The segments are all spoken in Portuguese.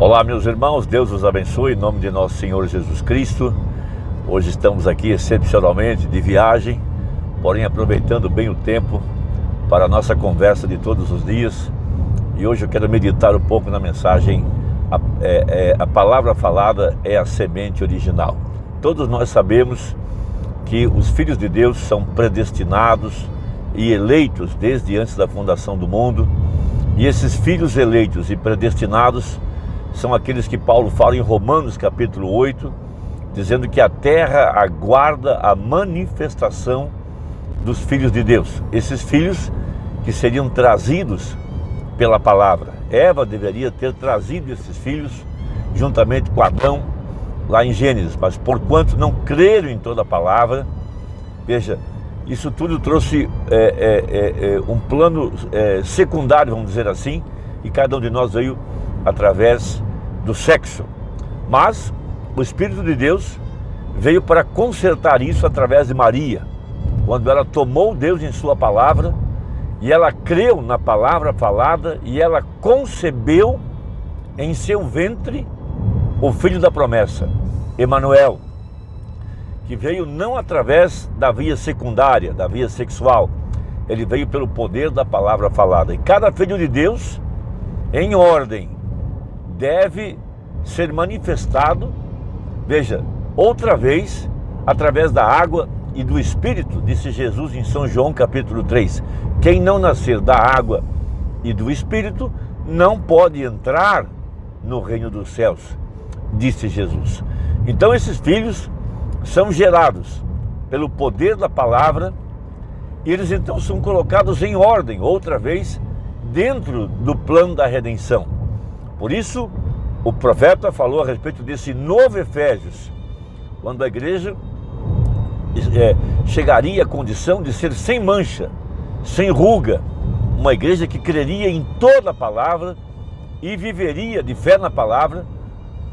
Olá, meus irmãos, Deus os abençoe em nome de nosso Senhor Jesus Cristo. Hoje estamos aqui excepcionalmente de viagem, porém aproveitando bem o tempo para a nossa conversa de todos os dias. E hoje eu quero meditar um pouco na mensagem, a palavra falada é a semente original. Todos nós sabemos que os filhos de Deus são predestinados e eleitos desde antes da fundação do mundo. E esses filhos eleitos e predestinados são aqueles que Paulo fala em Romanos capítulo 8, dizendo que a terra aguarda a manifestação dos filhos de Deus. Esses filhos que seriam trazidos pela palavra. Eva deveria ter trazido esses filhos juntamente com Adão lá em Gênesis, mas porquanto não creram em toda a palavra, veja, isso tudo trouxe um plano secundário, vamos dizer assim, e cada um de nós veio através do sexo. Mas o Espírito de Deus veio para consertar isso através de Maria, quando ela tomou Deus em sua palavra, e ela creu na palavra falada, e ela concebeu em seu ventre o filho da promessa, Emanuel, que veio não através da via secundária, da via sexual, ele veio pelo poder da palavra falada. E cada filho de Deus, em ordem, deve ser manifestado, veja, outra vez, através da água e do Espírito, disse Jesus em São João capítulo 3. Quem não nascer da água e do Espírito não pode entrar no reino dos céus, disse Jesus. Então esses filhos são gerados pelo poder da palavra, e eles então são colocados em ordem, outra vez, dentro do plano da redenção. Por isso, o profeta falou a respeito desse novo Efésios, quando a igreja chegaria à condição de ser sem mancha, sem ruga, uma igreja que creria em toda a palavra e viveria de fé na palavra,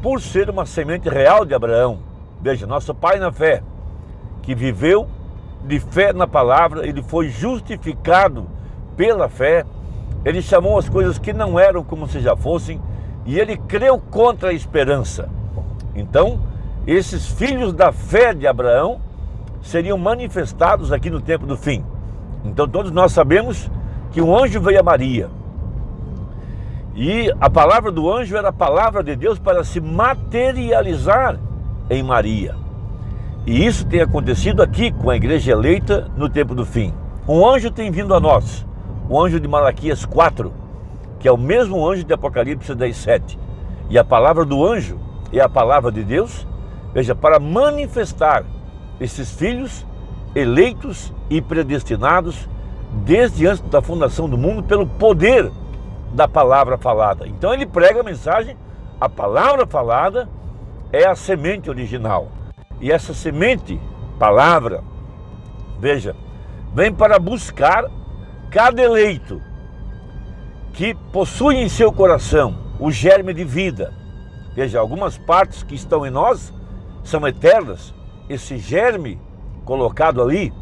por ser uma semente real de Abraão. Veja, nosso pai na fé, que viveu de fé na palavra, ele foi justificado pela fé, ele chamou as coisas que não eram como se já fossem, e ele creu contra a esperança. Então, esses filhos da fé de Abraão seriam manifestados aqui no tempo do fim. Então todos nós sabemos que um anjo veio a Maria, e a palavra do anjo era a palavra de Deus para se materializar em Maria. E isso tem acontecido aqui com a igreja eleita no tempo do fim. Um anjo tem vindo a nós, o anjo de Malaquias 4, que é o mesmo anjo de Apocalipse 10:7. E a palavra do anjo é a palavra de Deus, veja, para manifestar esses filhos eleitos e predestinados desde antes da fundação do mundo pelo poder da palavra falada. Então ele prega a mensagem, a palavra falada é a semente original. E essa semente, palavra, veja, vem para buscar cada eleito que possui em seu coração o germe de vida. Veja, algumas partes que estão em nós são eternas. Esse germe colocado ali,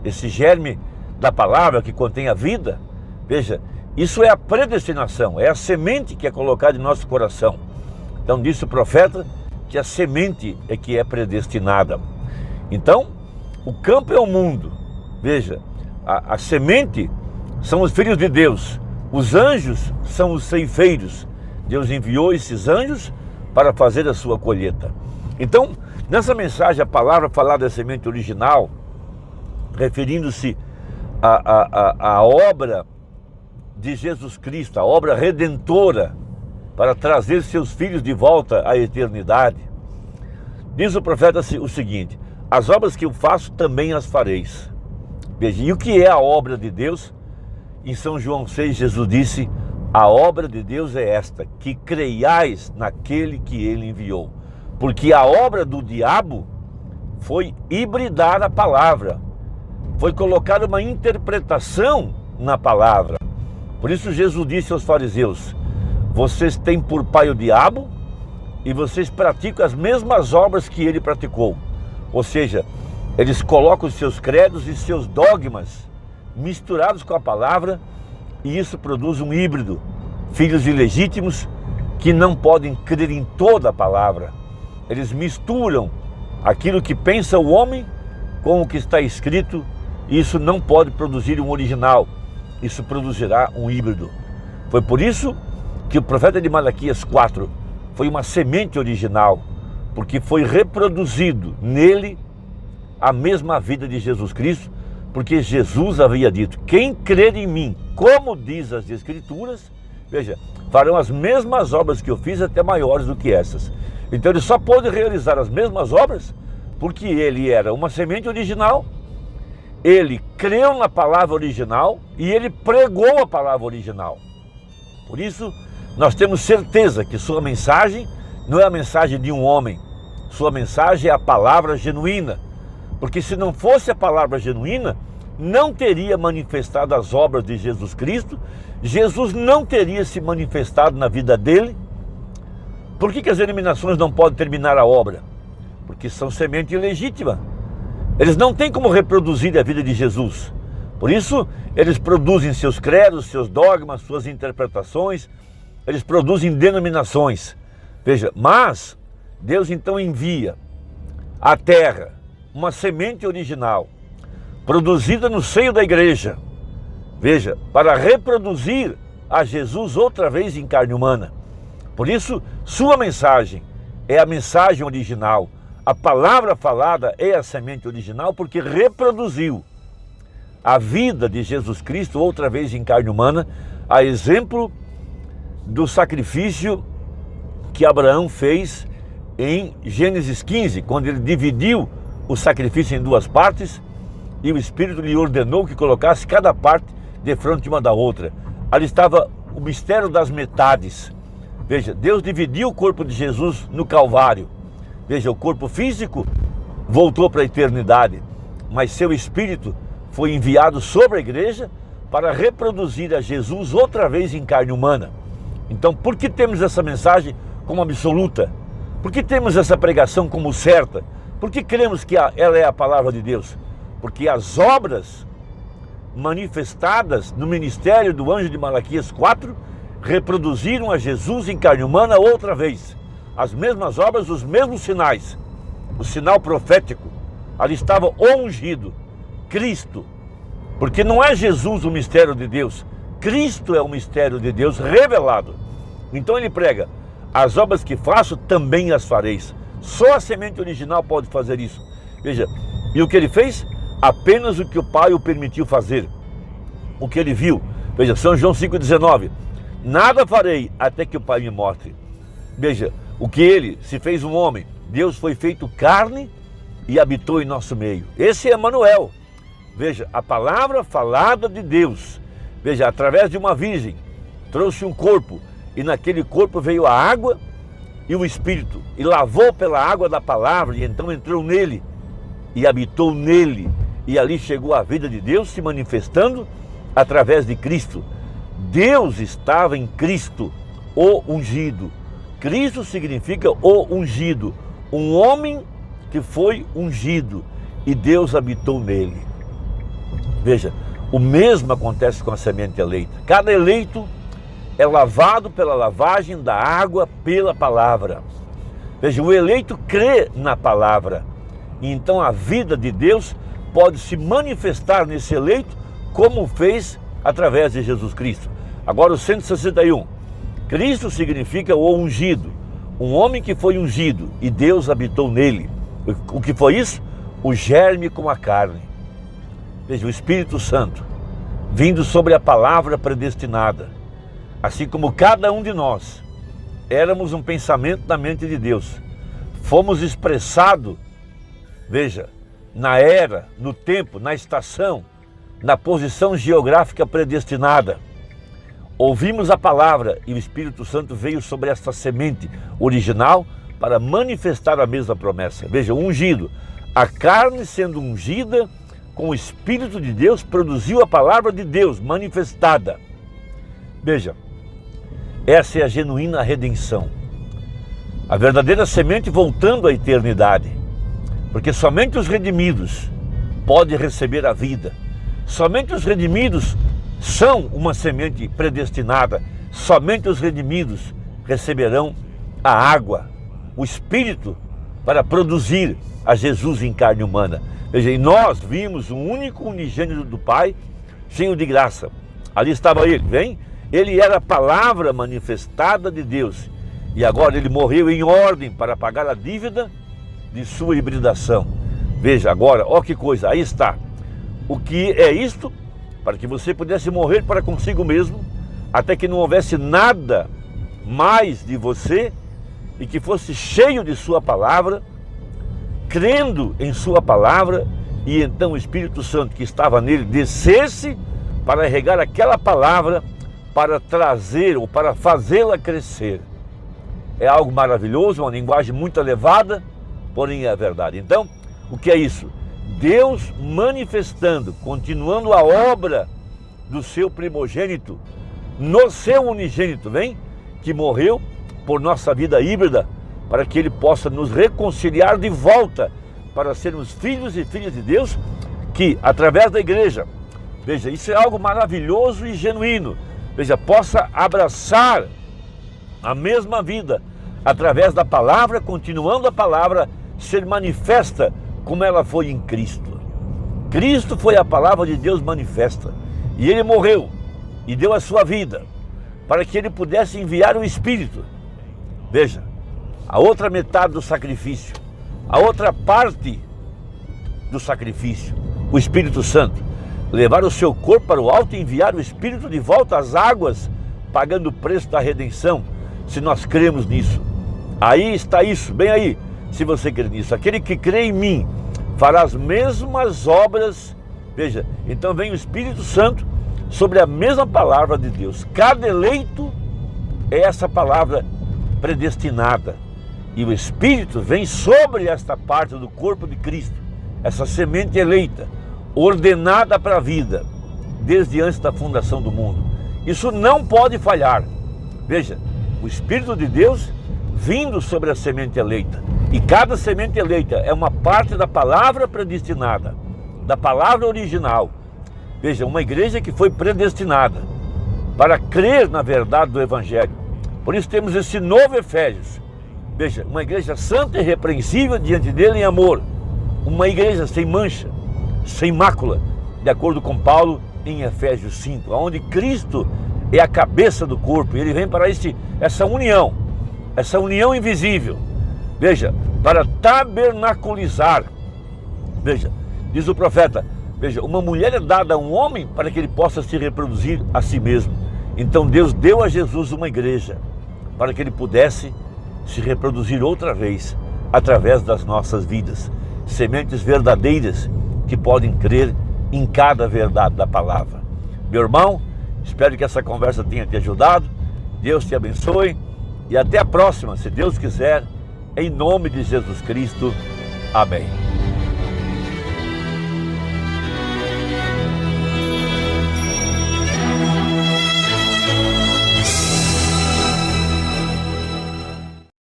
esse germe da palavra que contém a vida, veja, isso é a predestinação, é a semente que é colocada em nosso coração. Então disse o profeta que a semente é que é predestinada. Então, o campo é o mundo. Veja, a semente são os filhos de Deus. Os anjos são os ceifeiros. Deus enviou esses anjos para fazer a sua colheita. Então, nessa mensagem, a palavra falada é a semente original, referindo-se à obra de Jesus Cristo, a obra redentora, para trazer seus filhos de volta à eternidade. Diz o profeta o seguinte: as obras que eu faço também as fareis. Veja, e o que é a obra de Deus? Em São João 6, Jesus disse: a obra de Deus é esta, que creiais naquele que ele enviou. Porque a obra do diabo foi hibridar a palavra, foi colocar uma interpretação na palavra. Por isso Jesus disse aos fariseus: vocês têm por pai o diabo e vocês praticam as mesmas obras que ele praticou. Ou seja, eles colocam os seus credos e seus dogmas misturados com a palavra, e isso produz um híbrido, filhos ilegítimos que não podem crer em toda a palavra. Eles misturam aquilo que pensa o homem com o que está escrito, e isso não pode produzir um original, isso produzirá um híbrido. Foi por isso que o profeta de Malaquias 4 foi uma semente original, porque foi reproduzido nele a mesma vida de Jesus Cristo, porque Jesus havia dito: quem crer em mim, como diz as Escrituras, veja, farão as mesmas obras que eu fiz, até maiores do que essas. Então ele só pôde realizar as mesmas obras porque ele era uma semente original, ele creu na palavra original e ele pregou a palavra original. Por isso, nós temos certeza que sua mensagem não é a mensagem de um homem, sua mensagem é a palavra genuína. Porque se não fosse a palavra genuína, não teria manifestado as obras de Jesus Cristo, Jesus não teria se manifestado na vida dele. Por que as denominações não podem terminar a obra? Porque são semente ilegítima. Eles não têm como reproduzir a vida de Jesus. Por isso, eles produzem seus credos, seus dogmas, suas interpretações, eles produzem denominações. Veja, mas Deus então envia à terra uma semente original, produzida no seio da igreja, veja, para reproduzir a Jesus outra vez em carne humana. Por isso, sua mensagem é a mensagem original, a palavra falada é a semente original, porque reproduziu a vida de Jesus Cristo outra vez em carne humana, a exemplo do sacrifício que Abraão fez em Gênesis 15, quando ele dividiu o sacrifício em duas partes e o Espírito lhe ordenou que colocasse cada parte de frente uma da outra. Ali estava o mistério das metades. Veja, Deus dividiu o corpo de Jesus no Calvário. Veja, o corpo físico voltou para a eternidade, mas seu Espírito foi enviado sobre a igreja para reproduzir a Jesus outra vez em carne humana. Então, por que temos essa mensagem como absoluta? Por que temos essa pregação como certa? Por que cremos que ela é a palavra de Deus? Porque as obras manifestadas no ministério do anjo de Malaquias 4 reproduziram a Jesus em carne humana outra vez. As mesmas obras, os mesmos sinais. O sinal profético, ali estava o ungido, Cristo. Porque não é Jesus o mistério de Deus, Cristo é o mistério de Deus revelado. Então ele prega: as obras que faço também as fareis. Só a semente original pode fazer isso. Veja, e o que ele fez? Apenas o que o Pai o permitiu fazer. O que ele viu. Veja, São João 5,19. Nada farei até que o Pai me mostre. Veja, o que ele se fez um homem. Deus foi feito carne e habitou em nosso meio. Esse é Emanuel. Veja, a palavra falada de Deus. Veja, através de uma virgem, trouxe um corpo. E naquele corpo veio a água e o Espírito, e lavou pela água da palavra, e então entrou nele, e habitou nele, e ali chegou a vida de Deus se manifestando através de Cristo. Deus estava em Cristo, o ungido. Cristo significa o ungido, um homem que foi ungido, e Deus habitou nele. Veja, o mesmo acontece com a semente eleita. Cada eleito é lavado pela lavagem da água pela palavra. Veja, o eleito crê na palavra. E então a vida de Deus pode se manifestar nesse eleito, como fez através de Jesus Cristo. Agora o 161. Cristo significa o ungido. Um homem que foi ungido e Deus habitou nele. O que foi isso? O germe com a carne. Veja, o Espírito Santo vindo sobre a palavra predestinada. Assim como cada um de nós éramos um pensamento da mente de Deus, fomos expressados, veja, na era, no tempo, na estação, na posição geográfica predestinada. Ouvimos a palavra e o Espírito Santo veio sobre esta semente original para manifestar a mesma promessa. Veja, ungido, a carne sendo ungida com o Espírito de Deus, produziu a palavra de Deus manifestada. Veja, essa é a genuína redenção. A verdadeira semente voltando à eternidade. Porque somente os redimidos podem receber a vida. Somente os redimidos são uma semente predestinada. Somente os redimidos receberão a água, o Espírito, para produzir a Jesus em carne humana. Veja, e nós vimos o único unigênito do Pai, cheio de graça. Ali estava ele, vem? Ele era a palavra manifestada de Deus. E agora ele morreu em ordem para pagar a dívida de sua hibridação. Veja agora, ó que coisa, aí está. O que é isto? Para que você pudesse morrer para consigo mesmo, até que não houvesse nada mais de você, e que fosse cheio de sua palavra, crendo em sua palavra, e então o Espírito Santo que estava nele descesse para regar aquela palavra, para trazer ou para fazê-la crescer. É algo maravilhoso, uma linguagem muito elevada, porém é a verdade. Então, o que é isso? Deus manifestando, continuando a obra do seu primogênito, no seu unigênito, vem? Que morreu por nossa vida híbrida, para que ele possa nos reconciliar de volta, para sermos filhos e filhas de Deus, que através da igreja, veja, isso é algo maravilhoso e genuíno, veja, possa abraçar a mesma vida, através da palavra, continuando a palavra, ser manifesta como ela foi em Cristo. Cristo foi a palavra de Deus manifesta, e ele morreu, e deu a sua vida, para que ele pudesse enviar o Espírito. Veja, a outra metade do sacrifício, a outra parte do sacrifício, o Espírito Santo, levar o seu corpo para o alto e enviar o Espírito de volta às águas, pagando o preço da redenção, se nós cremos nisso. Aí está isso, bem aí, se você crê nisso. Aquele que crê em mim fará as mesmas obras. Veja, então vem o Espírito Santo sobre a mesma palavra de Deus. Cada eleito é essa palavra predestinada, e o Espírito vem sobre esta parte do corpo de Cristo, essa semente eleita, ordenada para a vida, desde antes da fundação do mundo. Isso não pode falhar. Veja, o Espírito de Deus vindo sobre a semente eleita, e cada semente eleita é uma parte da palavra predestinada, da palavra original. Veja, uma igreja que foi predestinada para crer na verdade do Evangelho. Por isso temos esse novo Efésios. Veja, uma igreja santa e irrepreensível diante dele em amor. Uma igreja sem mancha, sem mácula, de acordo com Paulo em Efésios 5, onde Cristo é a cabeça do corpo. Ele vem para essa união invisível. Veja, para tabernaculizar. Veja, diz o profeta, veja, uma mulher é dada a um homem para que ele possa se reproduzir a si mesmo. Então Deus deu a Jesus uma igreja para que ele pudesse se reproduzir outra vez através das nossas vidas. Sementes verdadeiras que podem crer em cada verdade da palavra. Meu irmão, espero que essa conversa tenha te ajudado. Deus te abençoe e até a próxima, se Deus quiser, em nome de Jesus Cristo. Amém.